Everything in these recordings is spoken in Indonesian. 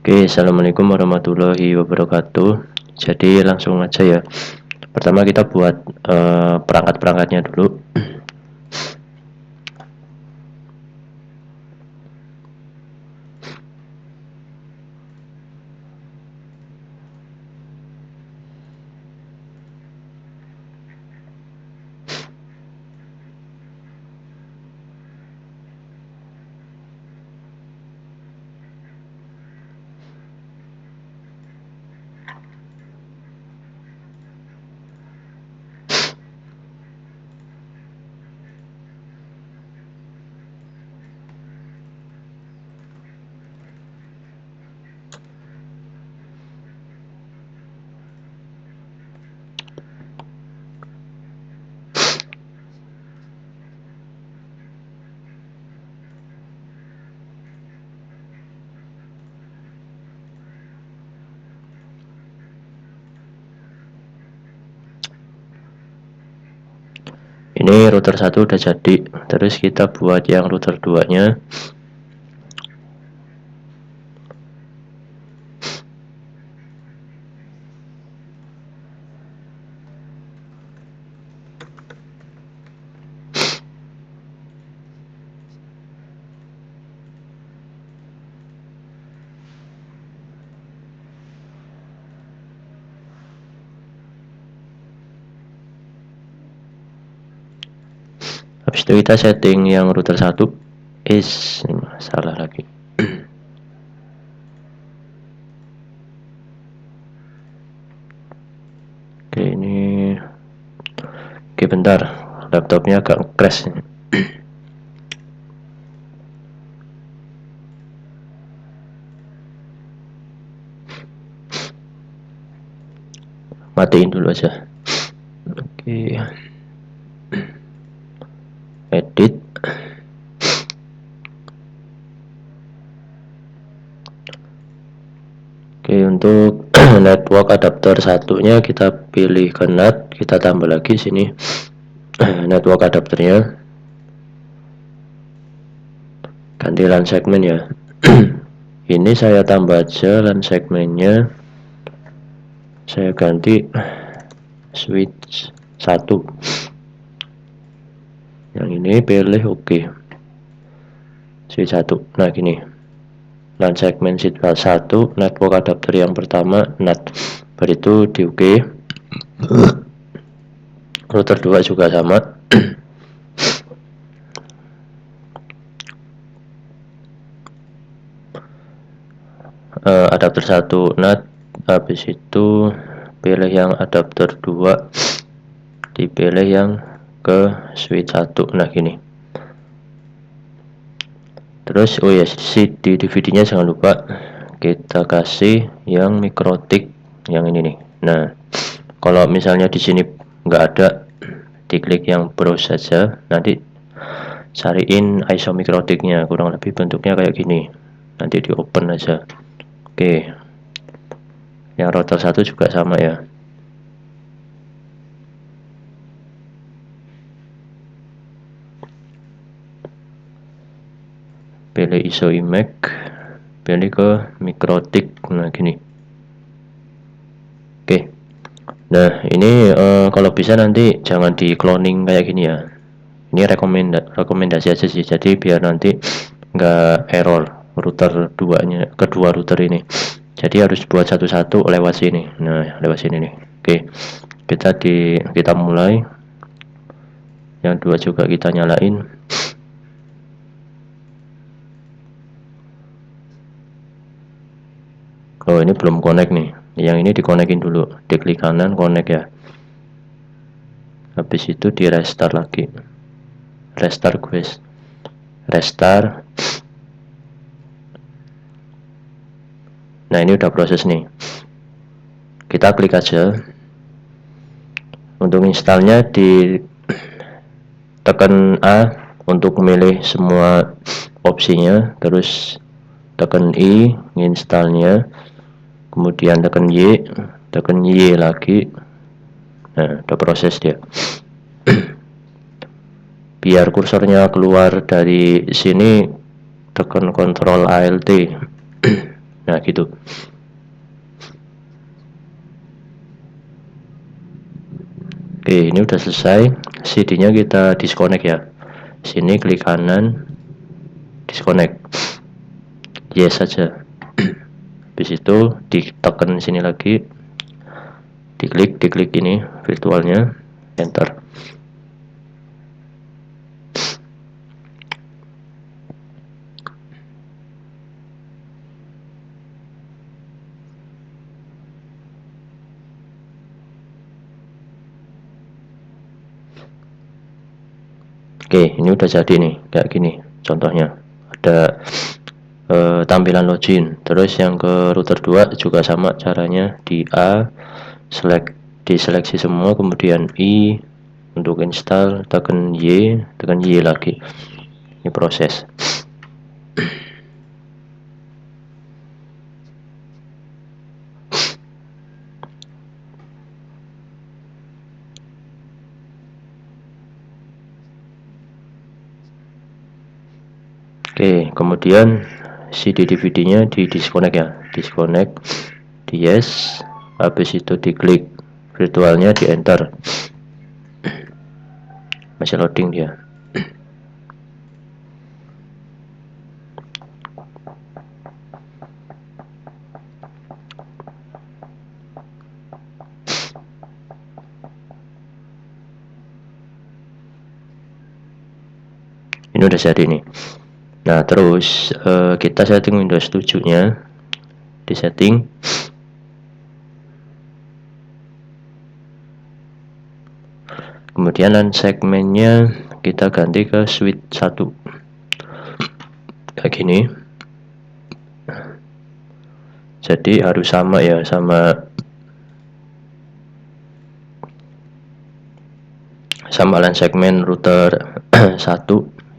Oke, assalamualaikum warahmatullahi wabarakatuh. Jadi langsung aja ya. Pertama kita buat perangkat-perangkatnya dulu. Ini router 1 udah jadi. Terus kita buat yang router 2-nya. Habis itu kita setting yang router 1. Salah lagi. Oke, ini. Oke, bentar. Laptopnya agak crash. Matiin dulu aja. Oke. Edit. Oke, untuk network adapter satunya kita pilih ke NAT, kita tambah lagi sini network adapternya, ganti LAN segmen ya. Ini saya tambah aja LAN segmennya, saya ganti switch 1. Yang ini pilih oke. Switch 1. Nah gini, LAN segmen switch 1, network adapter yang pertama NAT, baru itu di oke. Router 2 juga sama. Adapter 1 NAT, habis itu pilih yang adapter 2, dipilih yang ke switch 1. Nah gini. Terus oh ya, di DVD-nya jangan lupa kita kasih yang mikrotik yang ini nih. Nah, kalau misalnya di sini nggak ada, diklik yang browse saja, nanti cariin ISO mikrotiknya, kurang lebih bentuknya kayak gini. Nanti di open aja. Oke. Yang router 1 juga sama ya. Pilih ISO image, pilih ke mikrotik. Nah gini. Oke. Nah ini kalau bisa nanti jangan di cloning kayak gini ya. Ini rekomendasi aja sih, jadi biar nanti nggak error router duanya, kedua router ini. Jadi harus buat satu-satu lewat sini. Nah lewat sini nih. Oke, kita mulai. Yang dua juga kita nyalain. Oh ini belum connect nih. Yang ini dikonekin dulu. Diklik kanan connect ya. Habis itu di restart lagi. Restart guys. Restart. Nah ini udah proses nih. Kita klik aja. Untuk installnya di tekan A untuk memilih semua opsinya, terus tekan I installnya, kemudian tekan Y lagi. Nah udah proses dia. Biar kursornya keluar dari sini, tekan Ctrl Alt. Nah gitu. Oke, ini udah selesai. CD-nya kita disconnect ya. Sini klik kanan, disconnect. Yes saja. Habis itu ditekan sini lagi, diklik ini virtualnya, enter. Oke, ini udah jadi nih, kayak gini contohnya. Ada tampilan login. Terus yang ke router 2 juga sama caranya, di A, diseleksi semua, kemudian I untuk install, tekan Y lagi. Ini proses. Oke, kemudian CD DVD-nya di disconnect ya, disconnect, di yes, habis itu diklik virtualnya, di enter. Masih loading dia. Ini udah jadi nih. Nah terus kita setting Windows 7 nya, di setting, kemudian LAN segmennya kita ganti ke switch 1 kayak gini. Jadi harus sama ya, sama LAN segmen router 1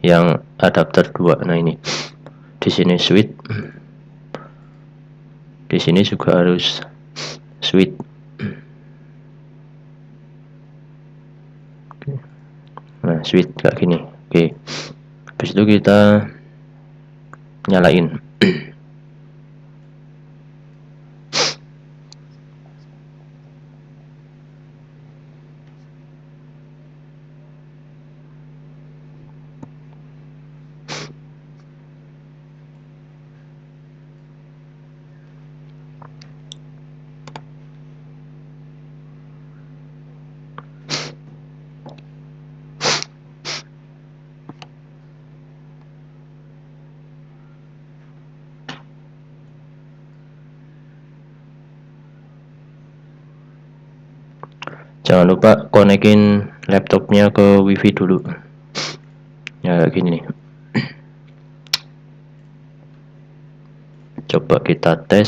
yang adapter 2. Nah ini di sini switch, di sini juga harus switch. Nah switch kayak gini. Oke, habis itu kita nyalain. Jangan lupa konekin laptopnya ke wifi dulu ya, kayak gini nih. Coba kita tes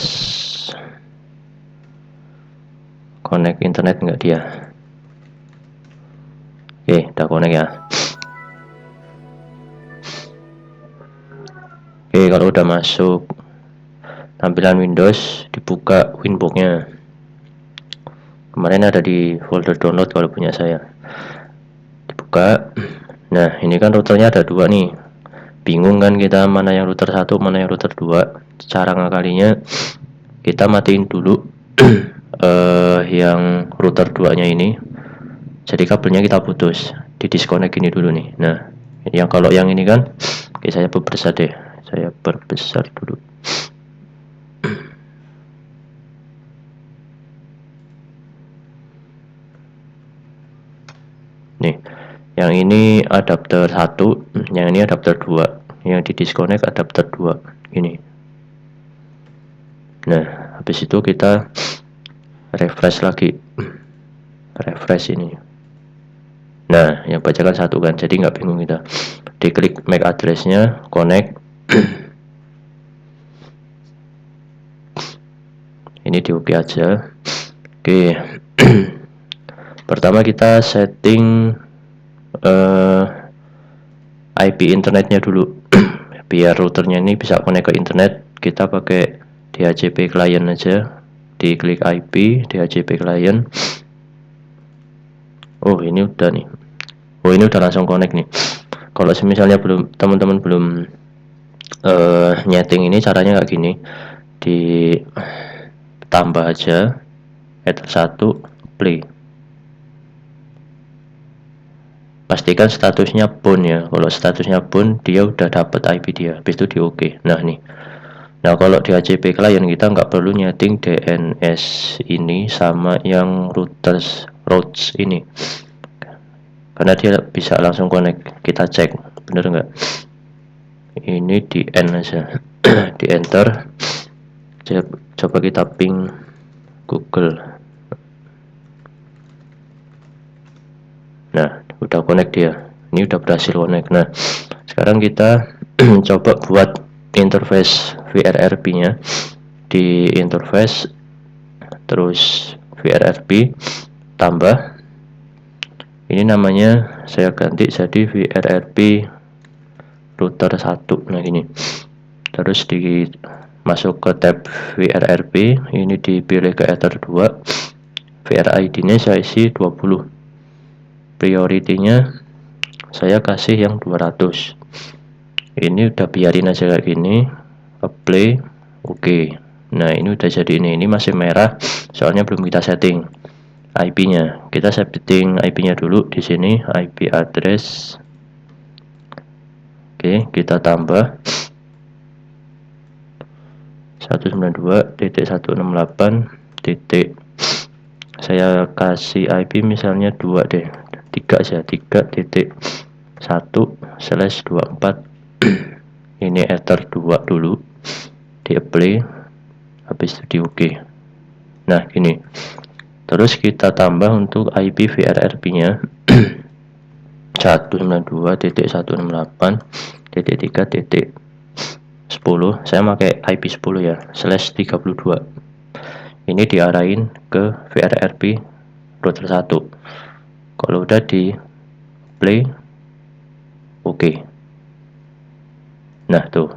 connect internet enggak dia. Oke, udah connect ya. Oke, kalau udah masuk tampilan Windows, dibuka Winbox-nya. Kemarin ada di folder download kalau punya saya. Dibuka. Nah, ini kan routernya ada 2 nih. Bingung kan kita mana yang router 1, mana yang router 2. Cara ngakalinya kita matiin dulu yang router 2-nya ini. Jadi kabelnya kita putus, di disconnect ini dulu nih. Nah, yang kalau yang ini kan, oke saya perbesar deh. Saya perbesar dulu. Nih, yang ini adapter 1, yang ini adapter 2. Yang di disconnect adapter 2 ini. Nah, habis itu kita refresh lagi. Refresh ini. Nah, yang bacakan 1 kan, jadi nggak bingung kita. Diklik MAC address-nya, connect. Ini di OK aja. Oke. Pertama kita setting IP internetnya dulu. Biar routernya ini bisa connect ke internet, kita pakai DHCP client aja. Diklik IP, DHCP client. Oh, ini udah nih. Oh, ini udah langsung connect nih. Kalau misalnya teman-teman belum nyeting ini, caranya kayak gini. ditambah aja Ether 1 play. Pastikan statusnya bound ya. Kalau statusnya bound, dia udah dapat IP dia, habis itu di OK. Nah nih, nah kalau di HCP client kita nggak perlu nyeting DNS ini sama yang routes ini, karena dia bisa langsung connect. Kita cek bener nggak, ini di end aja. Di enter, coba kita ping Google. Nah udah connect dia, ini udah berhasil connect. Nah sekarang kita coba buat interface VRRP nya. Di interface, terus VRRP tambah, ini namanya saya ganti jadi VRRP router 1. Nah gini, terus masuk ke tab VRRP, ini dipilih ke Ether 2, VRID nya saya isi 20, priority-nya saya kasih yang 200. Ini udah biarin aja kayak gini, apply, oke. Nah ini udah jadi, ini masih merah soalnya belum kita setting IP-nya. Kita setting IP-nya dulu di sini, IP address. Oke, kita tambah 192.168. Saya kasih IP misalnya 2 deh, 3 aja, 3.1/24. Ini Ether 2 dulu, di apply, habis itu di OK. Nah gini, terus kita tambah untuk IP VRRP nya 192.168.3.10. saya pakai IP 10 ya, /32. ini diarahin ke VRRP router 1. Kalau udah di play, oke. Nah tuh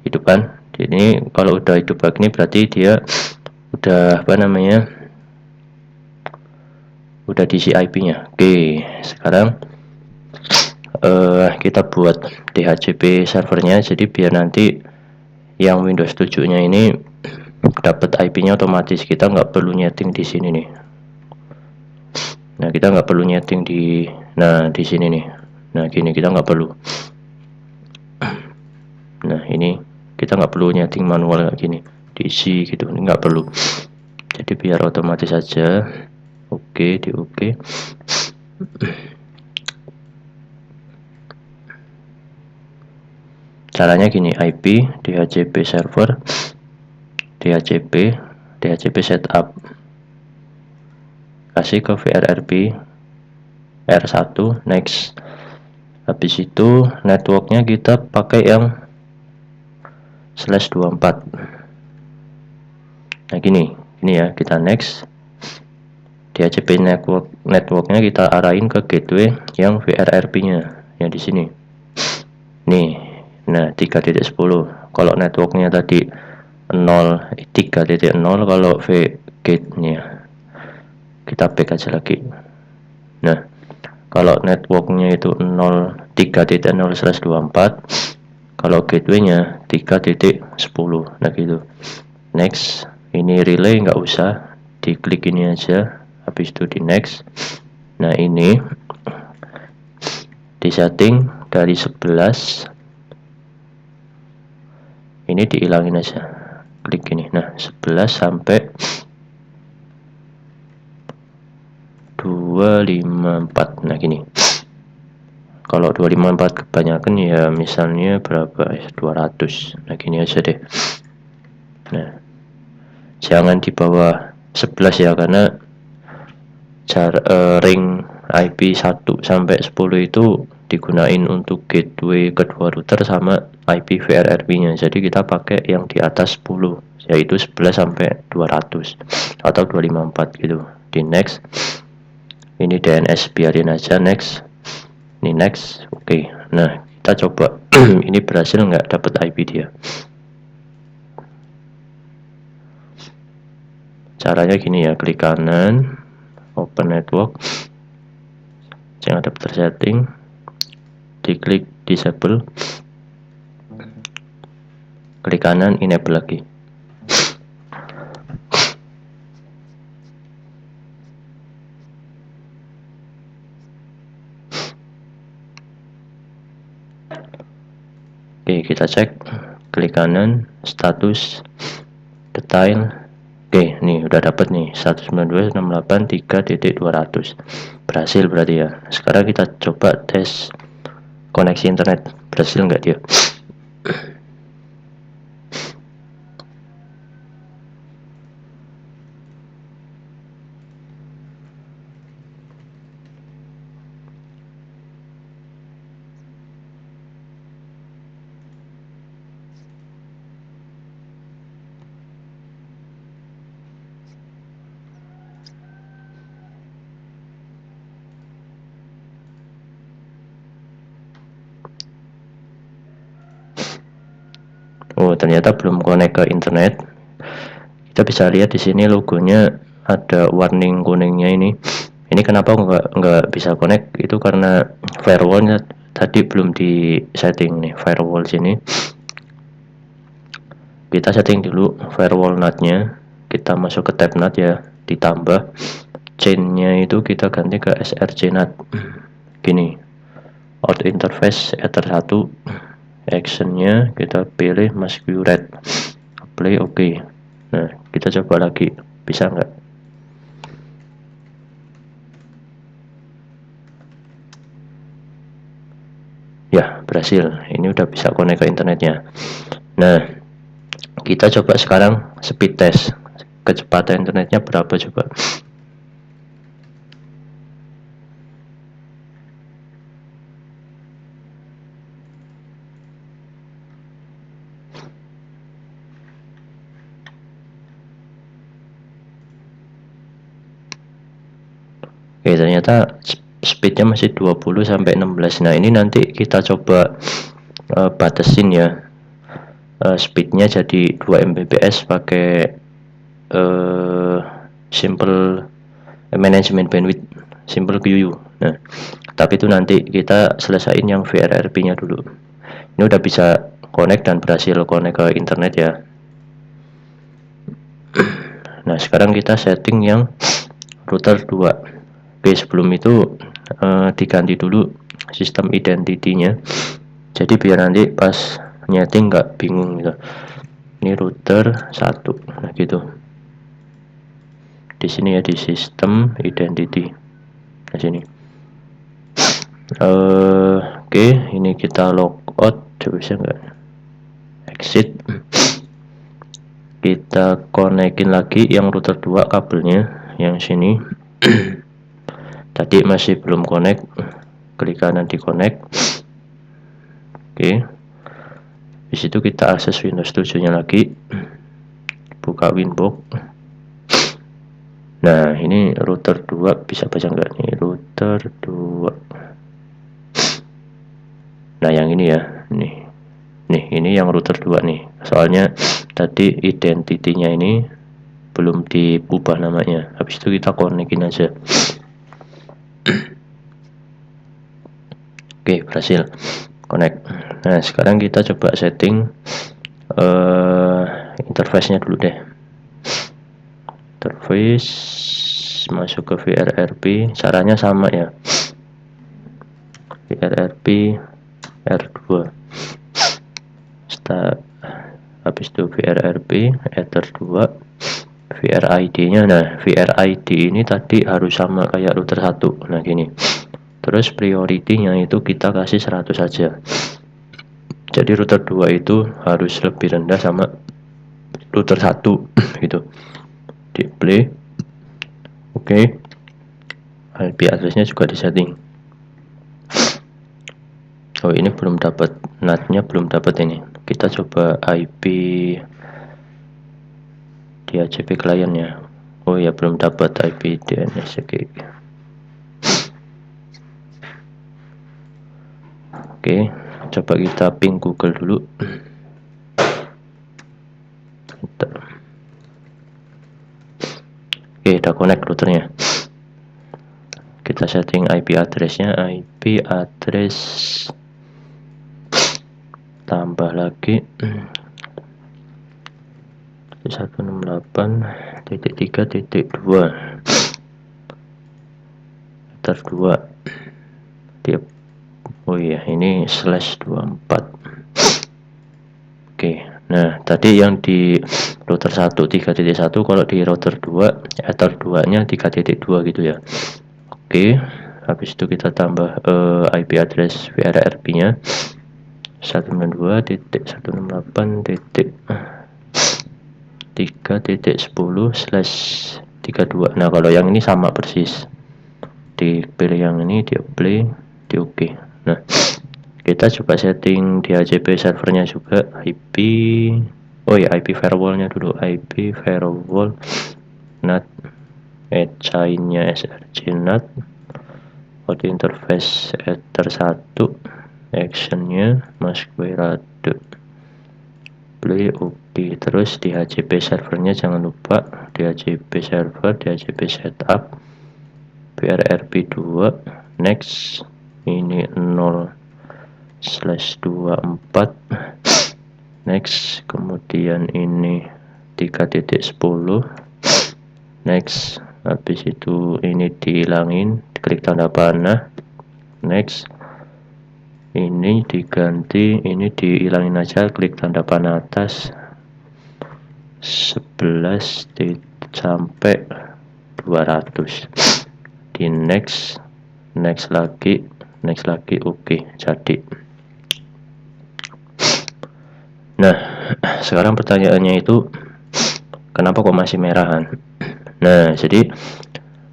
hidup kan. Ini kalau udah hidup begini berarti dia udah udah diisi IP-nya. Oke, sekarang kita buat DHCP servernya, jadi biar nanti yang Windows 7 nya ini dapat IP-nya otomatis, kita nggak perlu nyeting di sini nih. Nah kita nggak perlu nyeting di sini nih. Nah gini, kita nggak perlu. Nah ini kita nggak perlu nyeting manual kayak gini, diisi gitu, ini nggak perlu. Jadi biar otomatis saja. Oke, di oke. Caranya gini, IP DHCP server, DHCP setup, kasih ke VRRP R1, next. Habis itu networknya kita pakai yang /24. Nah gini ya, kita next. DHCP networknya kita arahin ke gateway yang VRRP nya yang di sini nih. Nah 3.10. kalau networknya tadi 3.0, kalau V gate nya kita back aja lagi. Nah kalau networknya itu 3.0/24, kalau gateway nya 3.10. nah gitu. Next, ini relay nggak usah, diklik ini aja, habis itu di next. Nah ini di setting dari 11, ini dihilangin aja, klik ini. Nah 11 sampai 254. nah gini, kalau 254 kebanyakan ya, misalnya berapa ya, 200. nah gini aja deh. Nah jangan di bawah 11 ya, karena ring IP 1 sampai 10 itu digunain untuk gateway kedua router sama IP VRRP nya, jadi kita pakai yang di atas 10, yaitu 11 sampai 200 atau 254 gitu. Di next, ini DNS biarin aja, next. Ini next, oke. Nah kita coba ini berhasil nggak dapat IP dia. Caranya gini ya, klik kanan, open network, yang adapter setting, diklik disable, klik kanan, enable lagi. kita cek, klik kanan, status, detail. Oke, nih udah dapat nih 192.168.3.200. Berhasil berarti ya. Sekarang kita coba tes koneksi internet, berhasil nggak dia? Oh, ternyata belum connect ke internet. Kita bisa lihat di sini logonya ada warning kuningnya ini. Ini kenapa nggak bisa connect? Itu karena firewallnya tadi belum di setting nih, firewall sini. Kita setting dulu firewall NAT-nya. Kita masuk ke tab NAT ya, ditambah chain-nya itu kita ganti ke SRC NAT. Gini, out interface ether 1, action-nya kita pilih masquerade, play oke. Nah, kita coba lagi, bisa nggak? Ya, berhasil. Ini udah bisa connect ke internetnya. Nah, kita coba sekarang speed test. Kecepatan internetnya berapa coba? Oke, ternyata speednya masih 20 sampai 16. Nah, ini nanti kita coba batasin ya. Speednya jadi 2 Mbps pakai simple management bandwidth, simple QU. Nah, tapi itu nanti kita selesaiin yang VRRP-nya dulu. Ini udah bisa connect dan berhasil connect ke internet ya. Nah, sekarang kita setting yang router 2. Oke, sebelum itu diganti dulu sistem identity-nya. Jadi biar nanti pas nyeting nggak bingung gitu. Ini router 1. Nah, gitu. Di sini ya, di sistem identity. Nah, sini. Oke, ini kita logout, coba bisa nggak? Exit. Kita konekin lagi yang router 2 kabelnya yang sini. Tadi masih belum connect, klik kanan di connect. Oke. Di situ kita akses Windows 7 nya lagi. Buka Winbox. Nah, ini router 2 bisa baca nggak nih? Router 2. Nah, yang ini ya. Nih, ini yang router 2 nih. Soalnya tadi identitinya ini belum diubah namanya. Habis itu kita konekin aja. Oke, berhasil connect. Nah, sekarang kita coba setting interface-nya dulu deh. Interface, masuk ke VRRP, caranya sama ya. VRRP R2. Habis itu VRRP ether 2, VRID-nya. Nah, VRID ini tadi harus sama kayak router 1. Nah, gini. Terus priority-nya itu kita kasih 100 saja. Jadi router 2 itu harus lebih rendah sama router 1 gitu. Di play. Oke. IP address-nya juga disetting. Oh, ini belum dapat, NAT-nya belum dapat ini. Kita coba IP di ACP client-nya. Oh ya, belum dapat IP DNS. Oke, coba kita ping Google dulu. Oke, udah connect routernya. Kita setting IP address-nya, IP address tambah lagi 168.3.2 ether 2. Tiap. Oh iya, ini /24. Nah, tadi yang di router 1 3.1, kalau di router 2 ether 2-nya 3.2 gitu ya. Oke, habis itu kita tambah IP address VRRP-nya 192.168.3.10/32. Nah, kalau yang ini sama persis. Dipilih yang ini, di apply, di oke. Nah, kita coba setting di HCP servernya juga IP. Oh ya, IP firewallnya dulu. IP firewall NAT chainnya src NAT, audio interface ether 1, actionnya masquerade, play oke. Terus di HCP servernya jangan lupa di HCP server, di HCP setup VRRP 2, next, ini 0/24, next, kemudian ini 3.10, next, habis itu ini dihilangin, klik tanda panah, next, ini diganti, ini dihilangin aja, klik tanda panah atas 11 sampai 200, di next lagi, oke, jadi. Nah, sekarang pertanyaannya itu kenapa kok masih merahan? Nah, jadi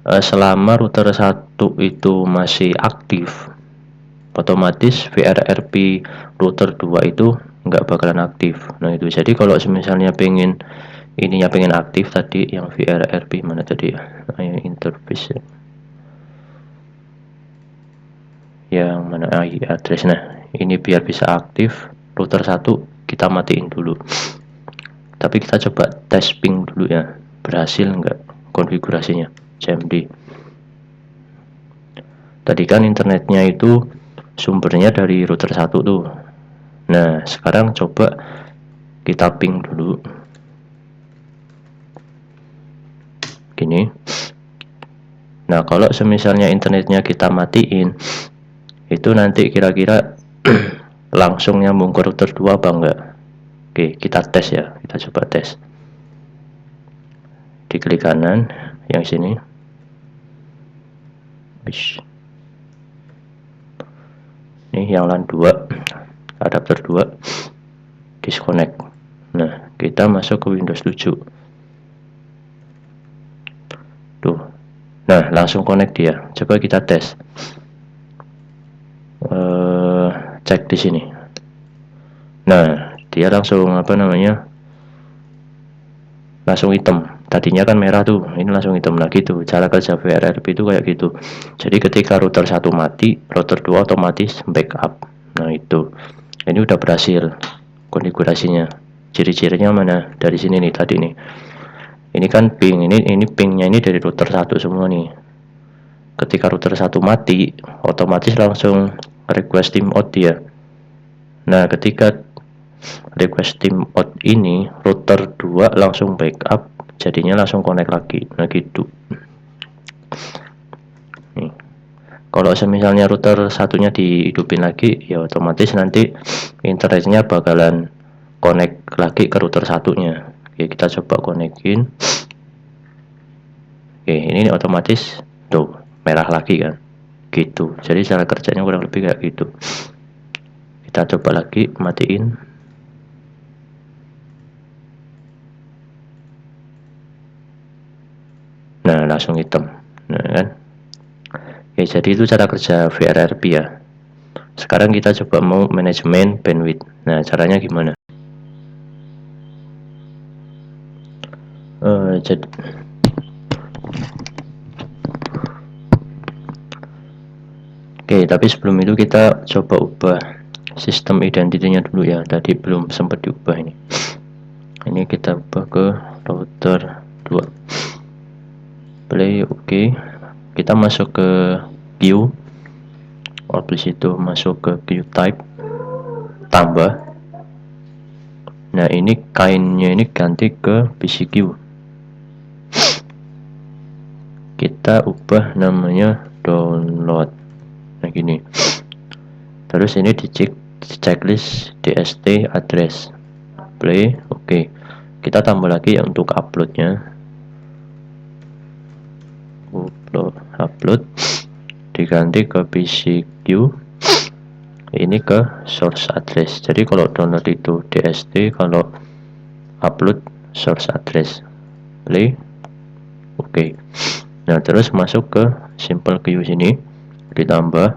selama router 1 itu masih aktif, otomatis VRRP router 2 itu nggak bakalan aktif. Nah, itu jadi kalau misalnya pengen aktif tadi, yang VRRP mana tadi ya, interface yang mana, IP address. Nah, ini biar bisa aktif router 1 kita matiin dulu, tapi kita coba tes ping dulu ya, berhasil nggak konfigurasinya. CMD tadi kan internetnya itu sumbernya dari router 1 tuh. Nah, sekarang coba kita ping dulu gini. Nah, kalau semisalnya internetnya kita matiin, itu nanti kira-kira langsung nyambung ke router 2 apa enggak? Oke, kita tes ya, kita coba tes. Diklik kanan yang sini, ini yang LAN 2, adapter 2, disconnect. Nah, kita masuk ke Windows 7 tuh. Nah, langsung connect dia. Coba kita tes, cek di sini. Nah, dia langsung langsung hitam. Tadinya kan merah tuh, ini langsung hitam. Nah, gitu cara kerja VRRP itu kayak gitu. Jadi ketika router 1 mati, router 2 otomatis backup. Nah, itu ini udah berhasil konfigurasinya. Ciri-cirinya mana? Dari sini nih tadi nih. Ini kan ping, ini pingnya ini dari router 1 semua nih. Ketika router 1 mati, otomatis langsung request timeout dia. Nah, ketika request timeout ini, router 2 langsung backup, jadinya langsung connect lagi. Nah, gitu. Nih, kalau misalnya router satunya dihidupin lagi, ya otomatis nanti internetnya bakalan connect lagi ke router satunya. Oke, kita coba connectin. Oke, ini otomatis tuh merah lagi kan, gitu. Jadi cara kerjanya kurang lebih kayak gitu. Kita coba lagi matiin. Nah, langsung hitam. Nah, kan. Oke, jadi itu cara kerja VRRP ya. Sekarang kita coba mau manajemen bandwidth. Nah, caranya gimana? Jadi oke, tapi sebelum itu kita coba ubah sistem identitinya dulu ya. Tadi belum sempat diubah ini. Ini kita ubah ke router 2. Play oke. Kita masuk ke queue. Habis itu masuk ke queue type, tambah. Nah, ini kainnya ini ganti ke PCQ. Kita ubah namanya download. Nah, gini. Terus ini dicek checklist DST address. play. Oke, kita tambah lagi ya untuk uploadnya. Upload diganti ke PCQ, ini ke source address. Jadi kalau download itu DST, kalau upload source address. Play. Oke. Nah, terus masuk ke simple queue sini, ditambah.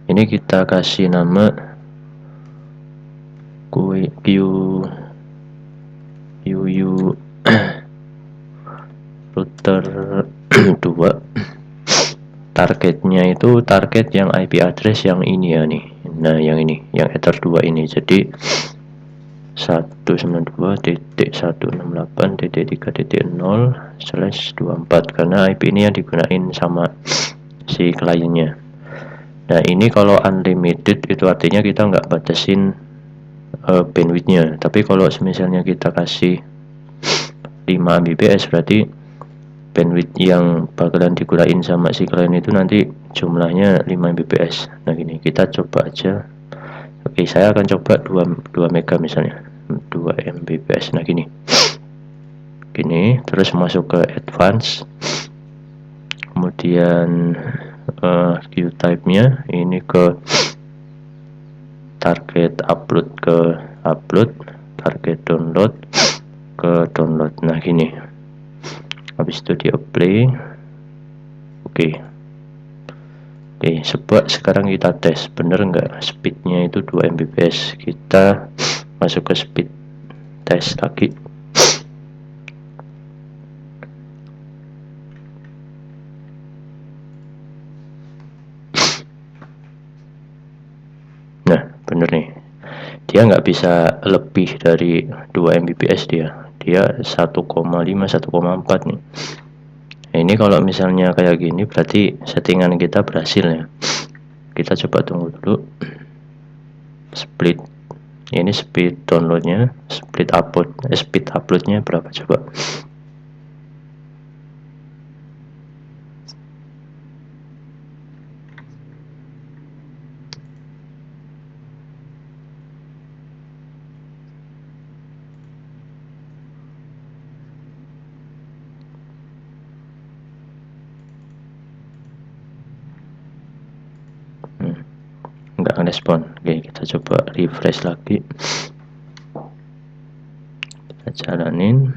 Ini kita kasih nama queue router 2. Targetnya itu target yang IP address yang ini ya nih. Nah, yang ini, yang ether 2 ini. Jadi 192.168.3.0/24 karena IP ini yang digunain sama si kliennya. Nah, ini kalau unlimited itu artinya kita nggak batasin bandwidthnya. Tapi kalau misalnya kita kasih 5 Mbps berarti bandwidth yang bakalan digunain sama si klien itu nanti jumlahnya 5 Mbps. Nah, gini kita coba aja. Oke, saya akan coba 2 mega misalnya, 2 Mbps. Nah, gini terus masuk ke advance, kemudian queue type nya ini ke target upload, ke upload, target download ke download. Nah, gini habis itu di apply. Oke, coba sekarang kita tes bener nggak speednya itu 2 Mbps. Kita masuk ke speed test lagi. Nah, bener nih, dia nggak bisa lebih dari 2 Mbps, dia 1,5 1,4 nih. Nah, ini kalau misalnya kayak gini berarti settingan kita berhasil ya. Kita coba tunggu dulu. Split, ini speed downloadnya, speed uploadnya berapa coba. Nggak ngerespon. Oke, kita coba refresh lagi, kita jalanin.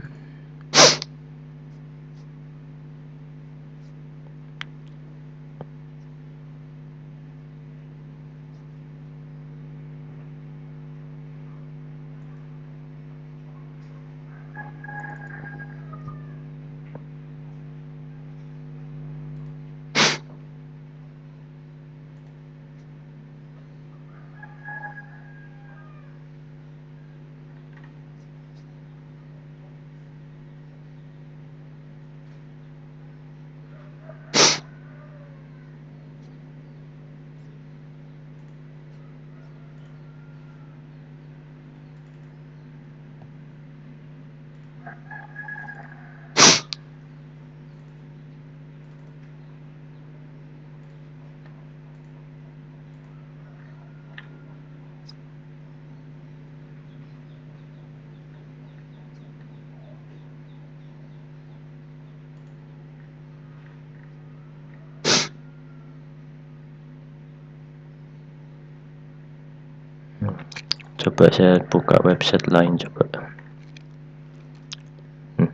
Coba saya buka website lain,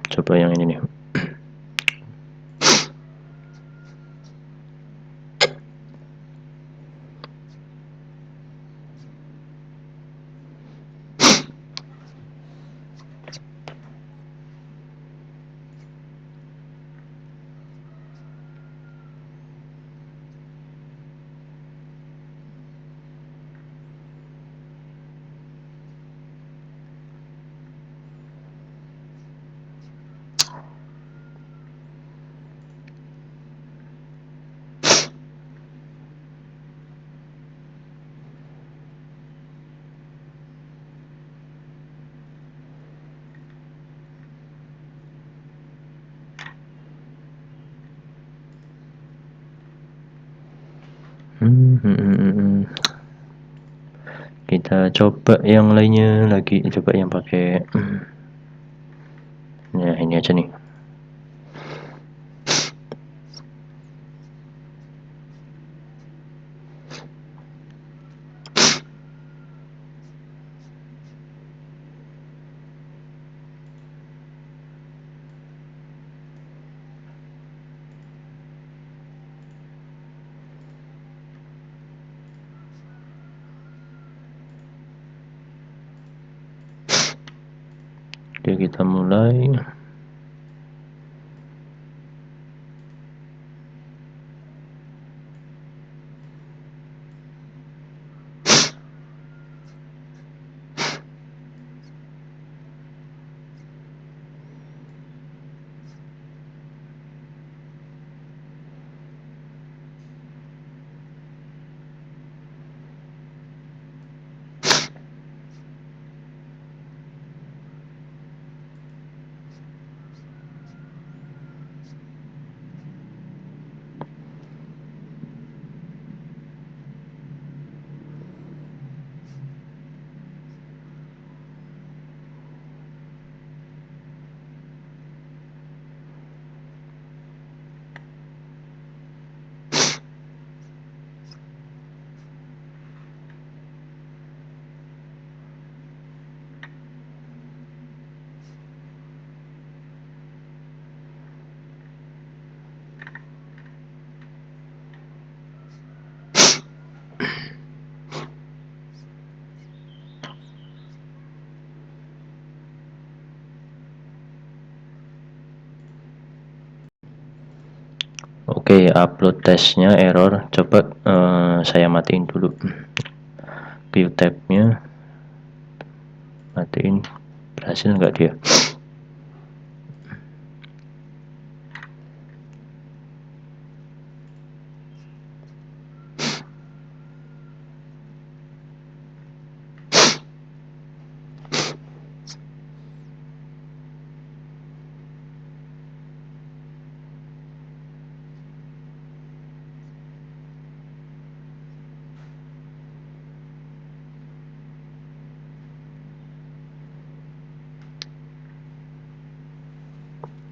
coba yang ini nih. Kita kita coba yang lainnya lagi, coba yang pakai nah ini aja nih. Oke, kita mulai. Oke, upload tesnya error. Coba saya matiin dulu QTab-nya, matiin. Berhasil nggak dia?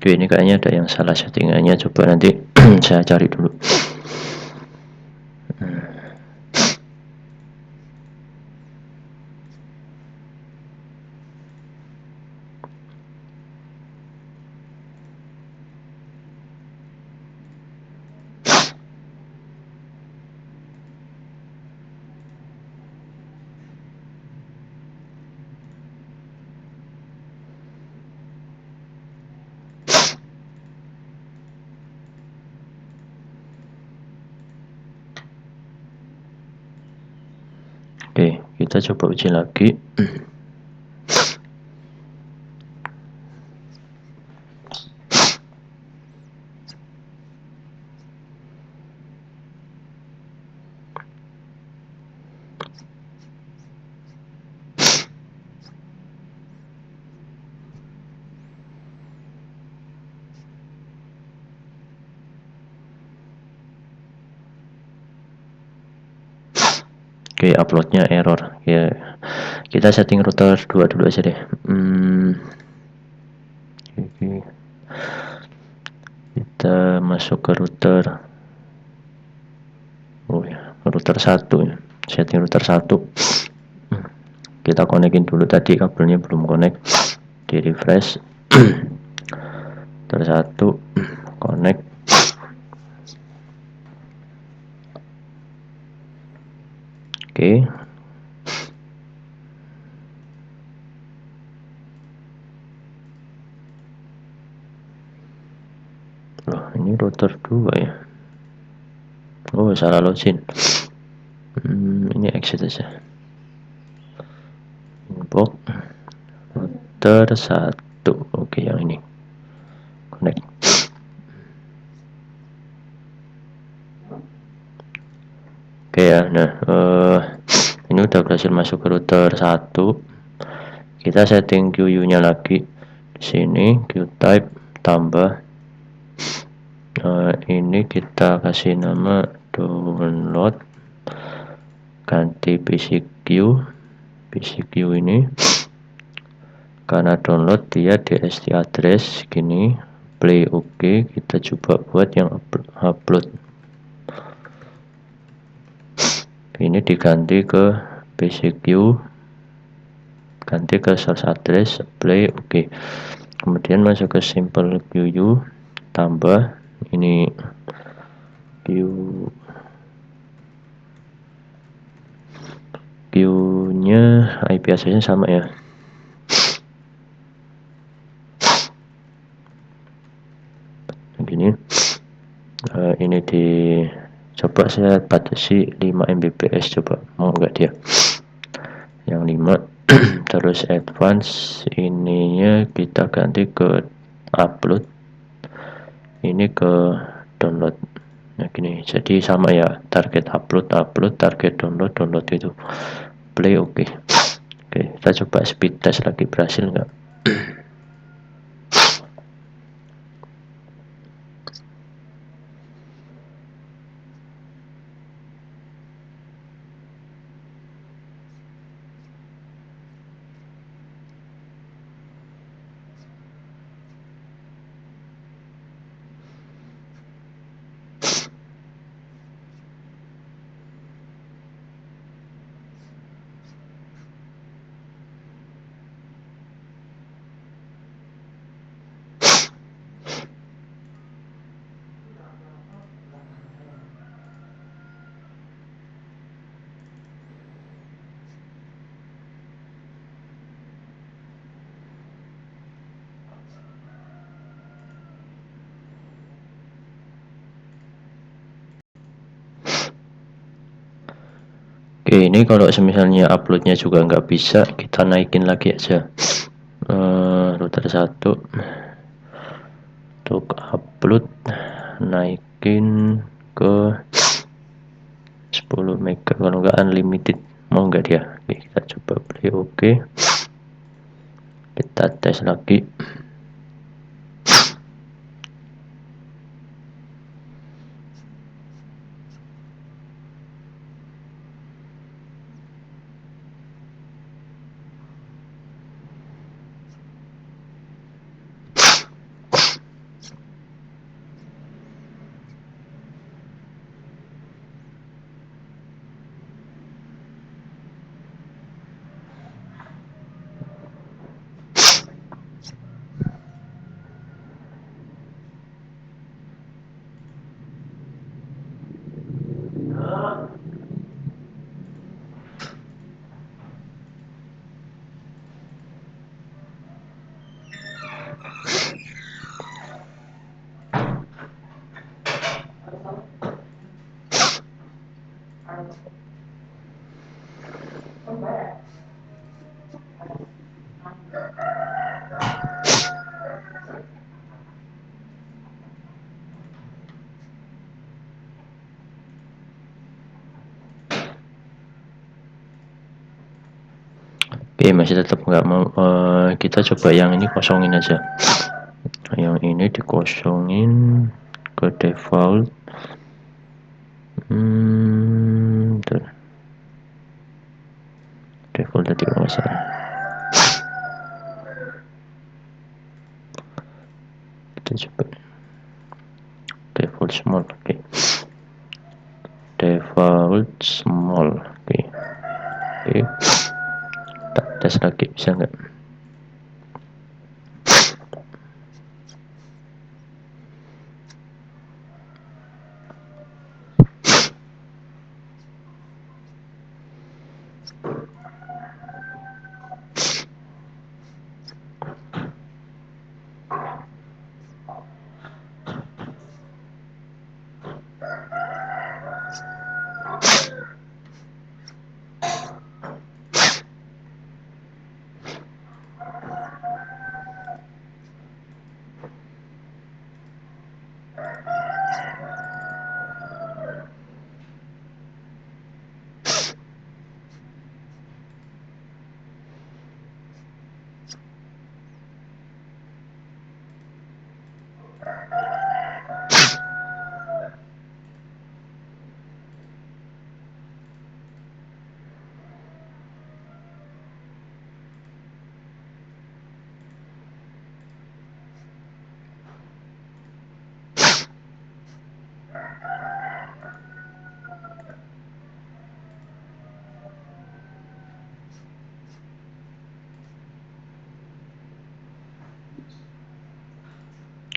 Oke, ini kayaknya ada yang salah settingannya. Coba nanti saya cari dulu. Oke, kita coba uji lagi. Oke, uploadnya error ya. Kita setting router 2 dulu aja deh. Oke. Kita masuk ke router. Oh ya, router 1 ya. Setting router 1. Kita konekin dulu, tadi kabelnya belum connect. Di refresh. Router 1 connect. Oke. Loh, ini router 2 ya. Oh, salah login. Ini exit aja. Inbox router 1. Oke, yang ini. Connect. Oke ya. Nah, ini udah berhasil masuk ke router 1. Kita setting QU-nya lagi. Di sini QType tambah ini kita kasih nama download, ganti PCQ PCQ ini. Karena download dia DST address gini, play oke. Kita coba buat yang upload. Ini diganti ke PCQ, ganti ke source address, play oke. Kemudian masuk ke simple QU, tambah ini Q nya IP address-nya sama ya. Begini. Ini coba saya batasi 5 Mbps, coba mau enggak dia yang 5. Terus advance ininya kita ganti ke upload, ini ke download. Nah gini, jadi sama ya, target upload, target download itu play oke. Kita coba speed test lagi, berhasil enggak. Oke, ini kalau misalnya uploadnya juga nggak bisa, kita naikin lagi aja router 1 untuk upload, naikin ke 10 mega, kalau nggak unlimited, mau nggak dia. Oke, kita coba play oke. Kita tes lagi. Oke, masih tetap nggak mau. Kita coba yang ini kosongin aja. Yang ini dikosongin ke default. Default tadi kalau nggak salah. Kita coba default small. Oke. Default small. Oke. Kita tes lagi, bisa nggak.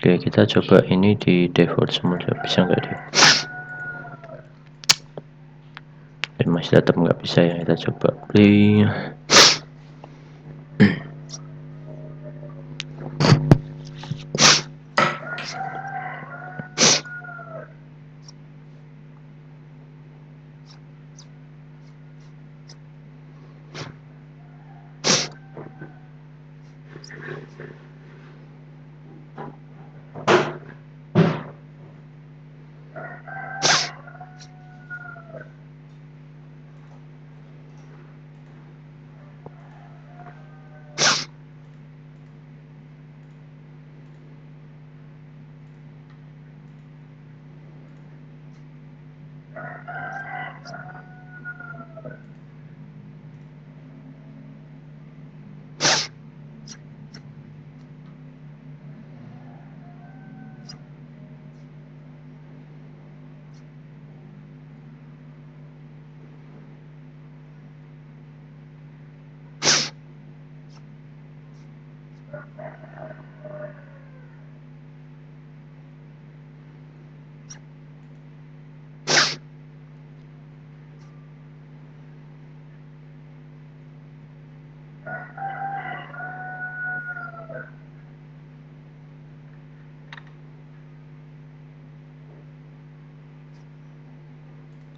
Oke, kita coba ini di default semua, bisa nggak dia? Masih tetap nggak bisa ya, kita coba play.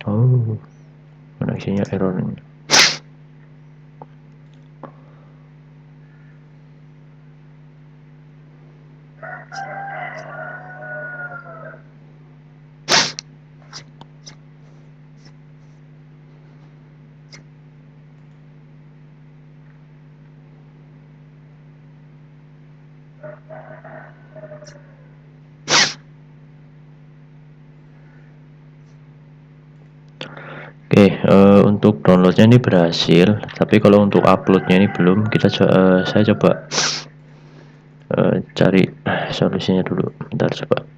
Oh, koneksinya error ini. Oke, untuk downloadnya ini berhasil, tapi kalau untuk uploadnya ini belum. Saya coba cari solusinya dulu. Bentar, coba.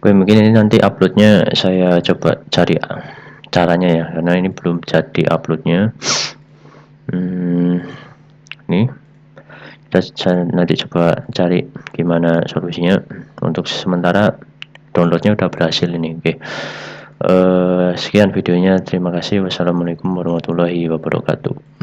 Oke, mungkin ini nanti uploadnya saya coba cari caranya ya, karena ini belum jadi uploadnya. Nih kita nanti coba cari gimana solusinya. Untuk sementara downloadnya udah berhasil ini. Oke. Sekian videonya, terima kasih. Wassalamualaikum warahmatullahi wabarakatuh.